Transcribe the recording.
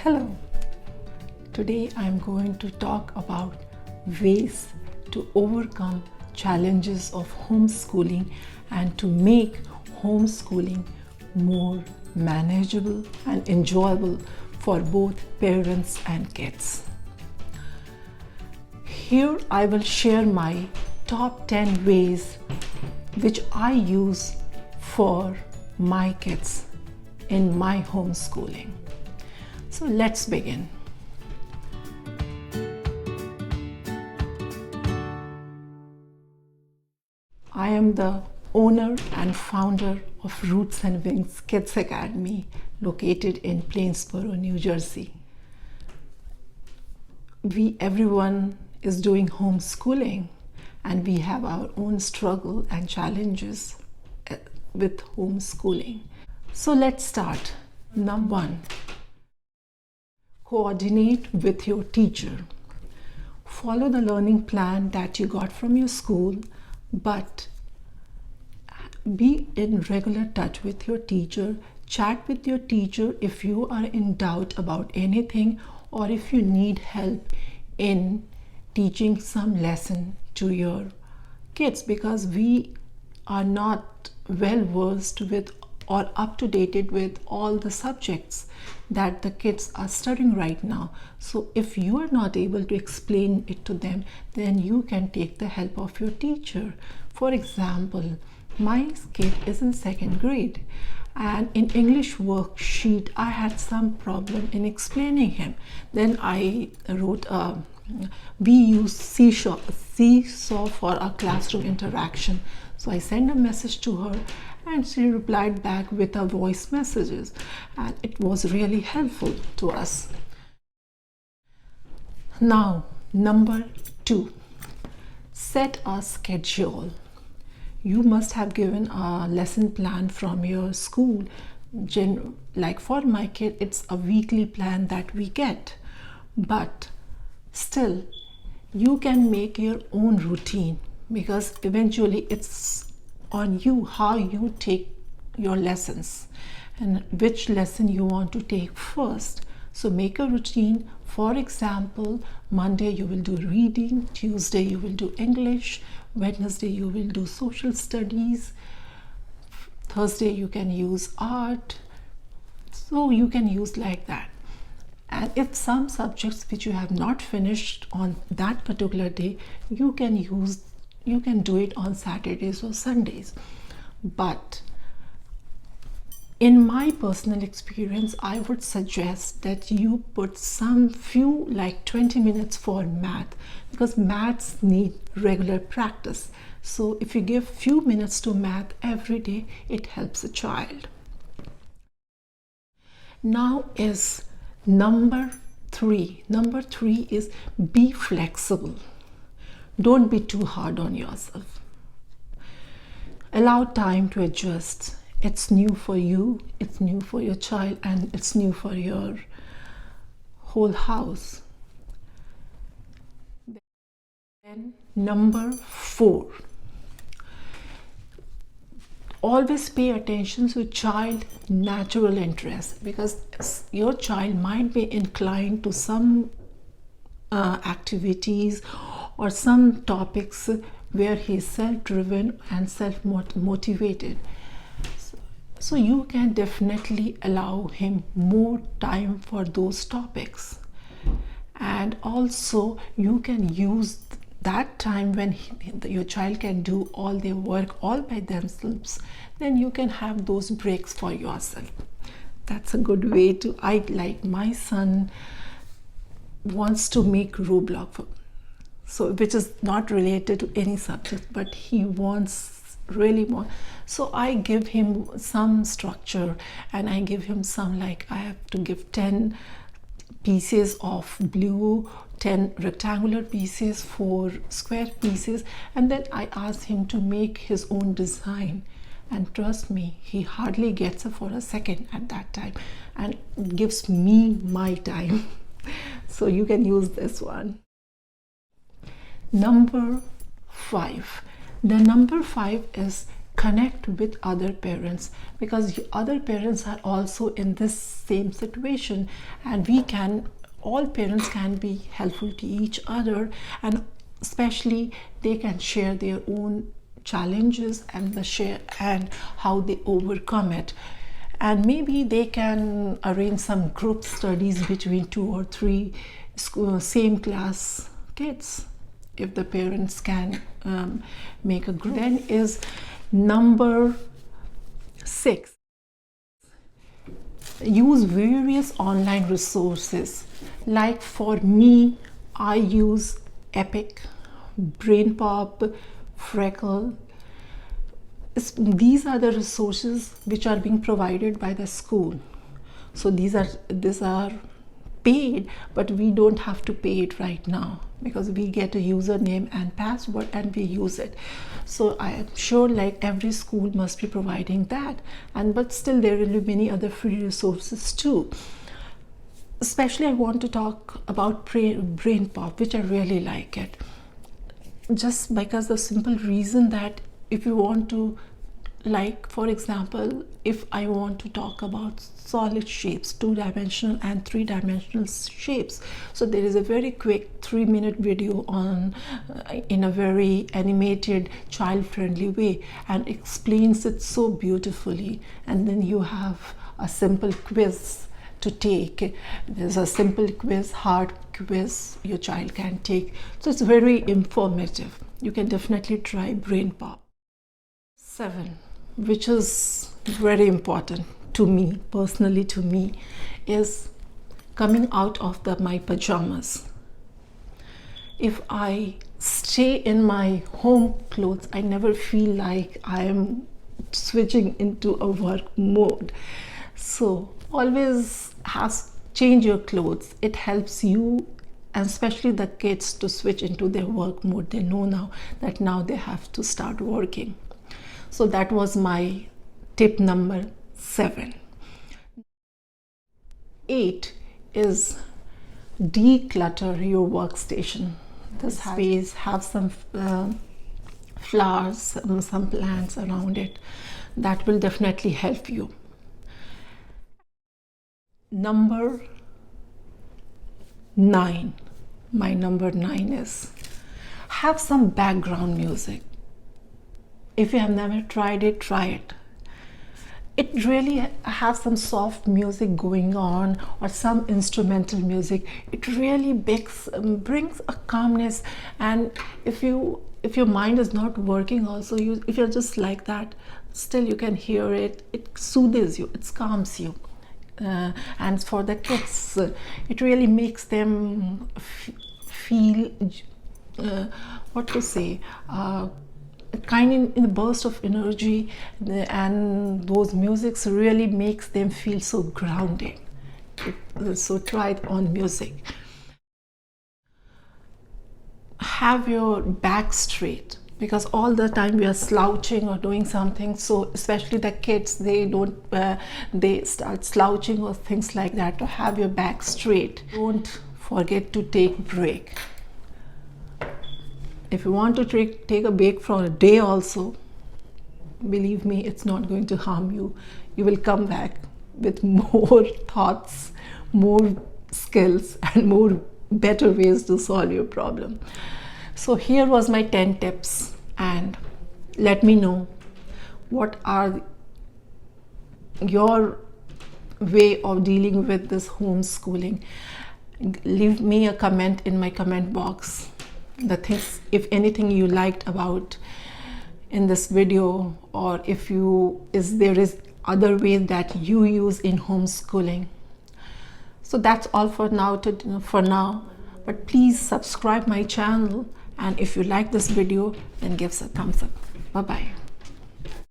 Hello, today I am going to talk about ways to overcome challenges of homeschooling and to make homeschooling more manageable and enjoyable for both parents and kids. Here I will share my top 10 ways which I use for my kids in my homeschooling. So let's begin. I am the owner and founder of Roots and Wings Kids Academy located in Plainsboro, New Jersey. Everyone is doing homeschooling and we have our own struggle and challenges with homeschooling. So let's start. Number 1. Coordinate with your teacher. Follow the learning plan that you got from your school, but be in regular touch with your teacher. Chat with your teacher if you are in doubt about anything or if you need help in teaching some lesson to your kids, because we are not well versed with or up to date with all the subjects that the kids are studying right now. So if you are not able to explain it to them, then you can take the help of your teacher. For example, my kid is in 2nd grade and in English worksheet I had some problem in explaining him. Then I wrote we use Seesaw for our classroom interaction. So I sent a message to her and she replied back with her voice messages, and it was really helpful to us. Now, number 2, set a schedule. You must have given a lesson plan from your school. Like for my kid, it's a weekly plan that we get, but still you can make your own routine, because eventually it's on you how you take your lessons and which lesson you want to take first. So make a routine. For example, Monday you will do reading, Tuesday you will do English, Wednesday you will do social studies, Thursday you can use art. So you can use like that. And if some subjects which you have not finished on that particular day, you can do it on Saturdays or Sundays. But in my personal experience, I would suggest that you put few like 20 minutes for math, because maths need regular practice. So if you give few minutes to math every day, it helps a child. Now is number 3. Number 3 is be flexible. Don't be too hard on yourself. Allow time to adjust. It's new for you, it's new for your child, and it's new for your whole house. Then number 4. Always pay attention to child natural interest, because your child might be inclined to some activities or some topics where he is self-driven and self-motivated. So you can definitely allow him more time for those topics, and also you can use that time when your child can do all their work all by themselves. Then you can have those breaks for yourself. That's a good way to. Like my son wants to make Roblox, so which is not related to any subject, but he wants really more. So I give him some structure and I give him some, like I have to give 10 pieces of blue, 10 rectangular pieces, 4 square pieces, and then I ask him to make his own design. And trust me, he hardly gets it for a second at that time and gives me my time. So you can use this one. Number 5. The number 5 is connect with other parents, because other parents are also in this same situation, and all parents can be helpful to each other, and especially they can share their own challenges and how they overcome it. And maybe they can arrange some group studies between 2 or 3 same class kids, if the parents can make a group. Then is number 6, use various online resources. Like for me, I use Epic, BrainPop, Freckle. These are the resources which are being provided by the school. So these are paid, but we don't have to pay it right now, because we get a username and password and we use it. So I am sure like every school must be providing that, but still there will be many other free resources too. Especially I want to talk about BrainPop, which I really like it, just because the simple reason that if you want to, like for example, if I want to talk about solid shapes, 2-dimensional and 3-dimensional shapes, so there is a very quick 3-minute video on in a very animated, child-friendly way, and explains it so beautifully. And then you have a simple quiz to take. There's a simple quiz, hard quiz your child can take. So it's very informative. You can definitely try BrainPop. 7, which is very important to me, personally to me, is coming out of my pajamas. If I stay in my home clothes, I never feel like I am switching into a work mode. So always change your clothes. It helps you, and especially the kids, to switch into their work mode. They know now they have to start working. So that was my tip number 7. 8 is declutter your workstation. This space, have some flowers, some plants around it. That will definitely help you. Number 9, my number 9 is have some background music. If you have never tried it, try it. It really has some soft music going on, or some instrumental music. It really brings a calmness, and if your mind is not working also, if you're just like that, still you can hear it. It soothes you, it calms you. And for the kids, it really makes them feel kind in a burst of energy, and those musics really makes them feel so grounding. So try it on music. Have your back straight, because all the time we are slouching or doing something. So especially the kids, they start slouching or things like that. To have your back straight. Don't forget to take break. If you want to take a break for a day also, believe me, it's not going to harm you. You will come back with more thoughts, more skills, and more better ways to solve your problem. So here was my 10 tips, and let me know what are your way of dealing with this homeschooling. Leave me a comment in my comment box, the things, if anything you liked about in this video, or if there is other ways that you use in homeschooling. So that's all for now. But please subscribe my channel, and if you like this video, then give us a thumbs up. Bye bye.